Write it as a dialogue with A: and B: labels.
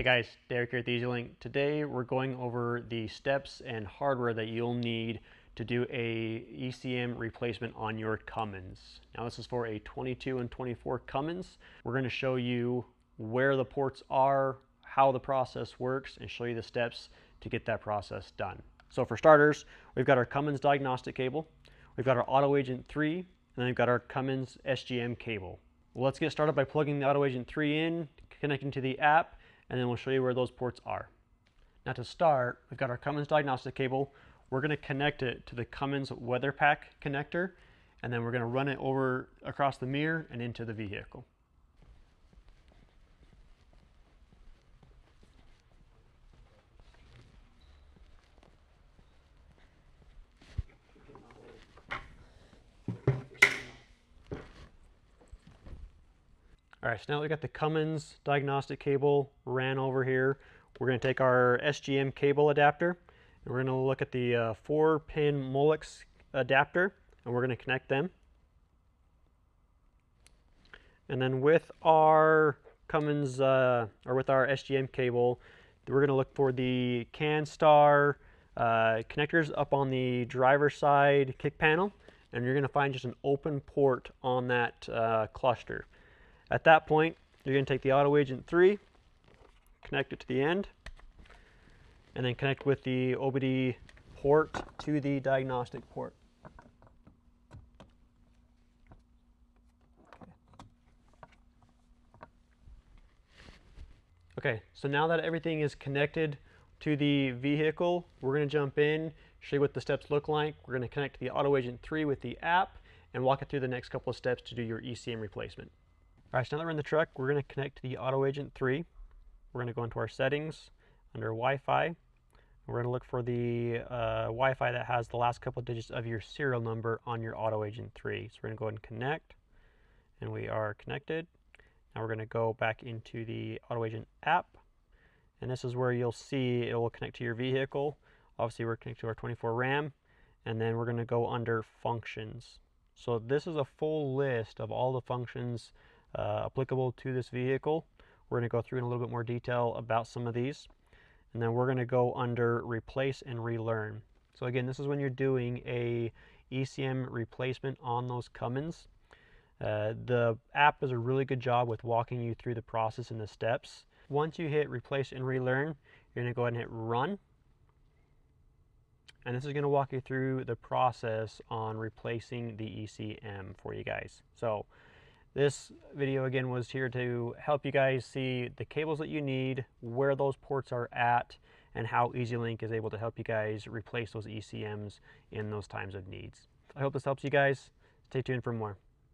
A: guys, Derek here at the EZLYNK. Today we're going over the steps and hardware that you'll need to do a ECM replacement on your Cummins. Now this is for a 22 and 24 Cummins. We're going to show you where the ports are, how the process works, and show you the steps to get that process done. So for starters, we've got our Cummins diagnostic cable, we've got our Auto Agent 3, and then we've got our Cummins SGM cable. Well, let's get started by plugging the Auto Agent 3 in, connecting to the app, and then we'll show you where those ports are. Now to start, we've got our Cummins diagnostic cable. We're going to connect it to the Cummins weather pack connector, and then we're going to run it over across the mirror and into the vehicle. All right, so now that we've got the Cummins diagnostic cable ran over here, we're going to take our SGM cable adapter, and we're going to look at the 4-pin Molex adapter, and we're going to connect them. And then with our Cummins, or with our SGM cable, we're going to look for the CANstar connectors up on the driver's side kick panel, and you're going to find just an open port on that cluster. At that point, you're going to take the Auto Agent 3, connect it to the end, and then connect with the OBD port to the diagnostic port. Okay, so now that everything is connected to the vehicle, we're going to jump in, show you what the steps look like. We're going to connect the Auto Agent 3 with the app and walk it through the next couple of steps to do your ECM replacement. All right, so now that we're in the truck, we're going to connect to the Auto Agent 3. We're going to go into our settings under Wi-Fi. We're going to look for the Wi-Fi that has the last couple of digits of your serial number on your Auto Agent 3. So we're going to go ahead and connect, and we are connected. Now we're going to go back into the Auto Agent app, and this is where you'll see it will connect to your vehicle. Obviously, we're connected to our 24 Ram, and then we're going to go under Functions. So this is a full list of all the functions applicable to this vehicle. We're going to go through in a little bit more detail about some of these, and then we're going to go under Replace and Relearn. So again, this is when you're doing a ECM replacement on those Cummins. The app does a really good job with walking you through the process and the steps. Once you hit Replace and Relearn, you're going to go ahead and hit Run, and this is going to walk you through the process on replacing the ECM for you guys. So this video again was here to help you guys see the cables that you need, where those ports are at, and how EZLYNK is able to help you guys replace those ECMs in those times of needs. I hope this helps you guys. Stay tuned for more.